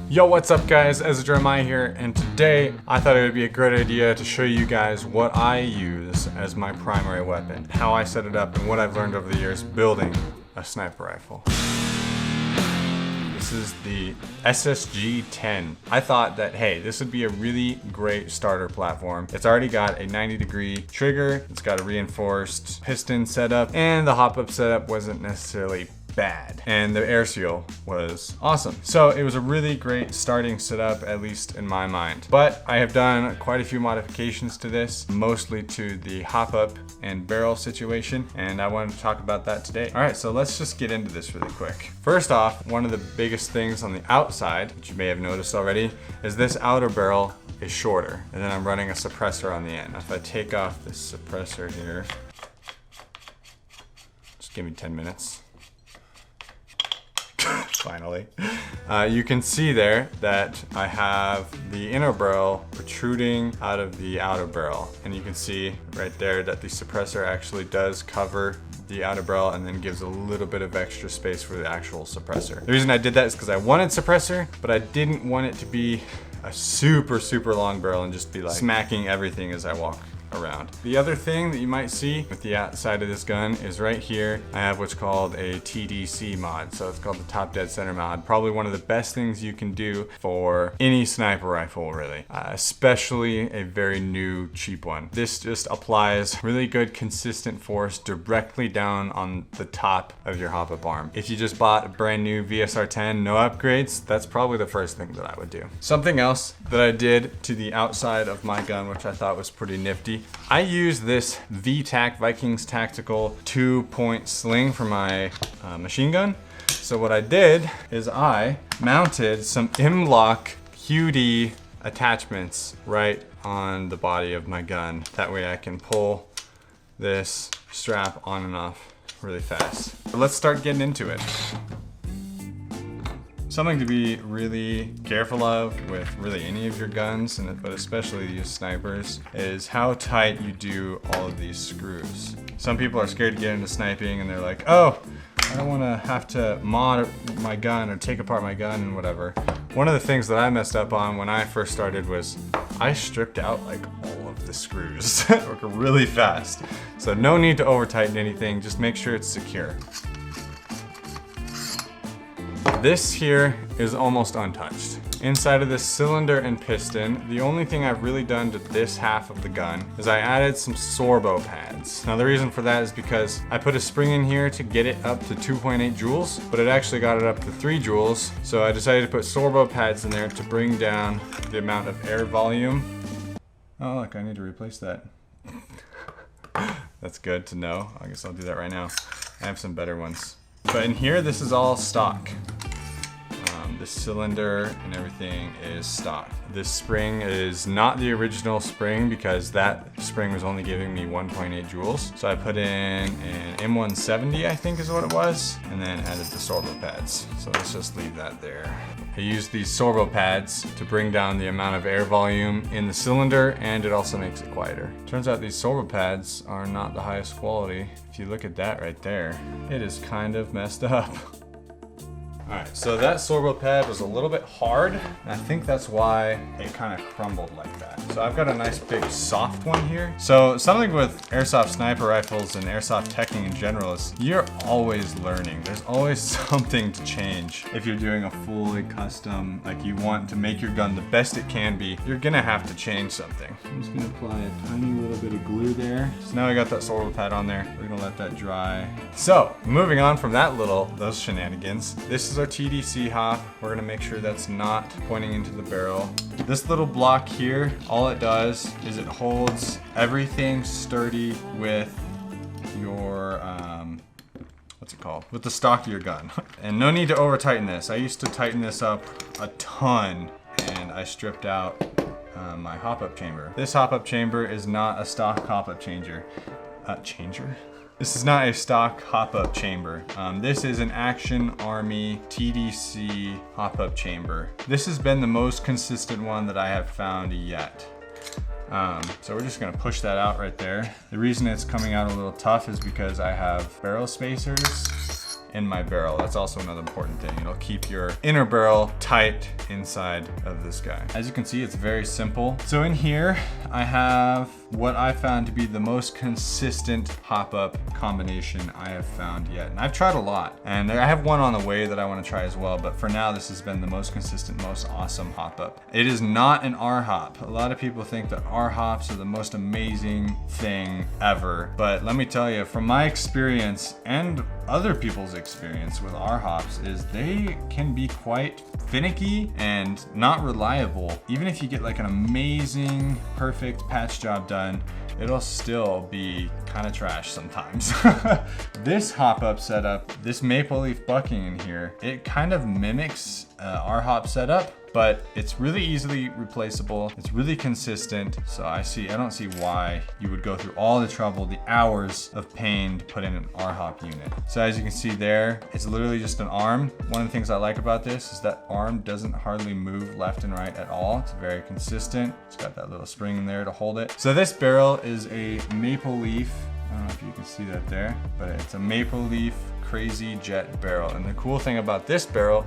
Yo, what's up guys? Ezra Jeremiah here, and today I thought it would be a great idea to show you guys what I use as my primary weapon, how I set it up, and what I've learned over the years building a sniper rifle. This is the SSG-10. I thought that, hey, this would be a really great starter platform. It's already got a 90-degree trigger, it's got a reinforced piston setup, and the hop-up setup wasn't necessarily bad, and the air seal was awesome. So it was a really great starting setup, at least in my mind. But I have done quite a few modifications to this, mostly to the hop up and barrel situation, and I wanted to talk about that today. All right, so let's just get into this really quick. First off, one of the biggest things on the outside, which you may have noticed already, is this outer barrel is shorter, and then I'm running a suppressor on the end. If I take off this suppressor here, just give me 10 minutes. Finally. You can see there that I have the inner barrel protruding out of the outer barrel. And you can see right there that the suppressor actually does cover the outer barrel and then gives a little bit of extra space for the actual suppressor. The reason I did that is because I wanted suppressor, but I didn't want it to be a super long barrel and just be like smacking everything as I walk around. The other thing that you might see with the outside of this gun is right here I have what's called a TDC mod. So it's called the Top Dead Center mod. Probably one of the best things you can do for any sniper rifle really, especially a very new cheap one. This just applies really good consistent force directly down on the top of your hop-up arm. If you just bought a brand new VSR-10, no upgrades, that's probably the first thing that I would do. Something else that I did to the outside of my gun, which I thought was pretty nifty, I use this Vikings Tactical 2-point sling for my machine gun. So what I did is I mounted some M-LOK QD attachments right on the body of my gun. That way I can pull this strap on and off really fast. So let's start getting into it. Something to be really careful of with really any of your guns, but especially these snipers, is how tight you do all of these screws. Some people are scared to get into sniping and they're like, oh, I don't want to have to mod my gun or take apart my gun and whatever. One of the things that I messed up on when I first started was I stripped out like all of the screws really fast. So no need to over tighten anything, just make sure it's secure. This here is almost untouched. Inside of this cylinder and piston, the only thing I've really done to this half of the gun is I added some sorbo pads. Now the reason for that is because I put a spring in here to get it up to 2.8 joules, but it actually got it up to 3 joules. So I decided to put sorbo pads in there to bring down the amount of air volume. Oh look, I need to replace that. That's good to know. I guess I'll do that right now. I have some better ones. But in here, this is all stock. The cylinder and everything is stock. This spring is not the original spring because that spring was only giving me 1.8 joules. So I put in an M170, I think is what it was, and then added the sorbo pads. So let's just leave that there. I used these sorbo pads to bring down the amount of air volume in the cylinder, and it also makes it quieter. Turns out these sorbo pads are not the highest quality. If you look at that right there, it is kind of messed up. Alright, so that sorbo pad was a little bit hard, and I think that's why it kind of crumbled like that. So I've got a nice big soft one here. So something with Airsoft Sniper rifles and Airsoft teching in general is you're always learning. There's always something to change. If you're doing a fully custom, like you want to make your gun the best it can be, you're gonna have to change something. I'm just gonna apply a tiny little bit of glue there. So now I got that sorbo pad on there. We're gonna let that dry. So moving on from those shenanigans, this is our TDC hop. We're gonna make sure that's not pointing into the barrel. This little block here, all it does is it holds everything sturdy with your, what's it called? With the stock of your gun. And no need to over tighten this. I used to tighten this up a ton and I stripped out my hop-up chamber. This hop-up chamber is not a stock hop-up changer. This is not a stock hop-up chamber. This is an Action Army TDC hop-up chamber. This has been the most consistent one that I have found yet. So we're just gonna push that out right there. The reason it's coming out a little tough is because I have barrel spacers in my barrel. That's also another important thing. It'll keep your inner barrel tight inside of this guy. As you can see, it's very simple. So in here, I have what I found to be the most consistent hop-up combination I have found yet. And I've tried a lot, and I have one on the way that I want to try as well, but for now, this has been the most consistent, most awesome hop-up. It is not an R-hop. A lot of people think that R-hops are the most amazing thing ever, but let me tell you, from my experience and other people's experience with R-hops, is they can be quite finicky and not reliable. Even if you get like an amazing, perfect patch job done, it'll still be kind of trash sometimes. This hop-up setup, this maple leaf bucking in here, it kind of mimics R-hop setup, but it's really easily replaceable. It's really consistent. So I don't see why you would go through all the trouble, the hours of pain to put in an R-hop unit. So as you can see there, it's literally just an arm. One of the things I like about this is that arm doesn't hardly move left and right at all. It's very consistent. It's got that little spring in there to hold it. So this barrel is a maple leaf. I don't know if you can see that there, but it's a maple leaf crazy jet barrel. And the cool thing about this barrel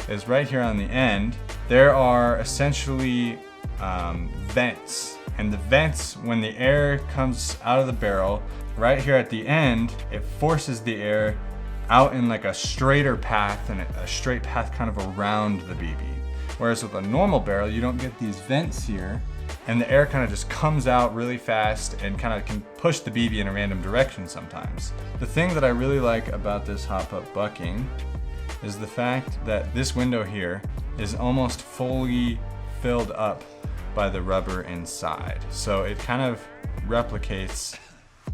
is right here on the end, there are essentially vents. And the vents, when the air comes out of the barrel, right here at the end, it forces the air out in like a straighter path, and a straight path kind of around the BB. Whereas with a normal barrel, you don't get these vents here, and the air kind of just comes out really fast and kind of can push the BB in a random direction sometimes. The thing that I really like about this hop-up bucking is the fact that this window here is almost fully filled up by the rubber inside. So it kind of replicates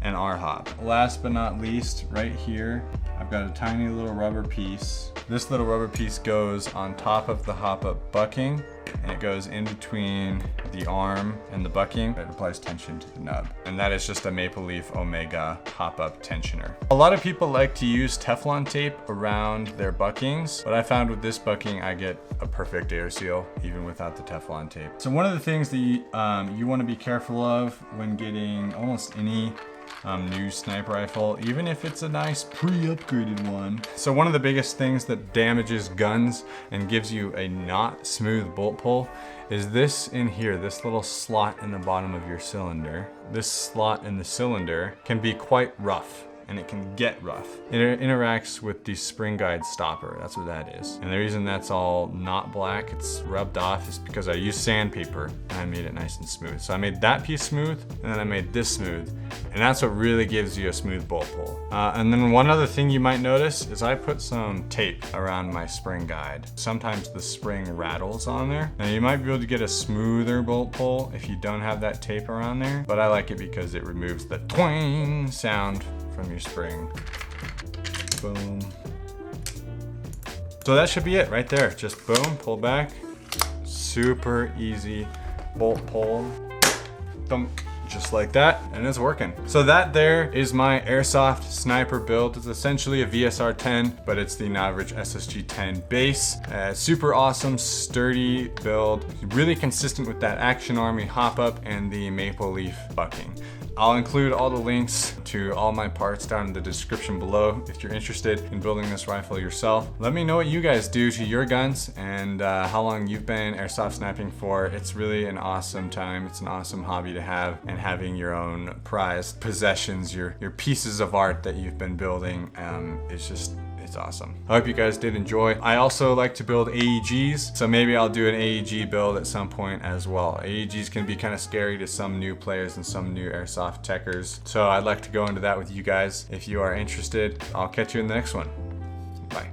an R-hop. Last but not least, right here, I've got a tiny little rubber piece. This little rubber piece goes on top of the hop-up bucking, and it goes in between the arm and the bucking. It applies tension to the nub. And that is just a Maple Leaf Omega hop-up tensioner. A lot of people like to use Teflon tape around their buckings, but I found with this bucking, I get a perfect air seal, even without the Teflon tape. So one of the things that you want to be careful of when getting almost any new sniper rifle, even if it's a nice pre-upgraded one. So one of the biggest things that damages guns and gives you a not smooth bolt pull is this in here, this little slot in the bottom of your cylinder. This slot in the cylinder can be quite rough, and it can get rough. It interacts with the spring guide stopper. That's what that is. And the reason that's all not black, it's rubbed off, is because I used sandpaper and I made it nice and smooth. So I made that piece smooth, and then I made this smooth. And that's what really gives you a smooth bolt pull. And then one other thing you might notice is I put some tape around my spring guide. Sometimes the spring rattles on there. Now you might be able to get a smoother bolt pull if you don't have that tape around there, but I like it because it removes the twang sound from your spring. Boom. So that should be it right there. Just boom, pull back. Super easy bolt pull. Thunk. Just like that, and it's working. So that there is my Airsoft Sniper build. It's essentially a VSR 10, but it's the Novritsch SSG 10 base. Super awesome, sturdy build. Really consistent with that Action Army hop-up and the Maple Leaf bucking. I'll include all the links to all my parts down in the description below if you're interested in building this rifle yourself. Let me know what you guys do to your guns and how long you've been airsoft sniping for. It's really an awesome time. It's an awesome hobby to have, and having your own prized possessions, your pieces of art that you've been building, it's awesome. I hope you guys did enjoy. I also like to build AEGs, so maybe I'll do an AEG build at some point as well. AEGs can be kind of scary to some new players and some new airsoft techers, so I'd like to go into that with you guys. If you are interested, I'll catch you in the next one. Bye.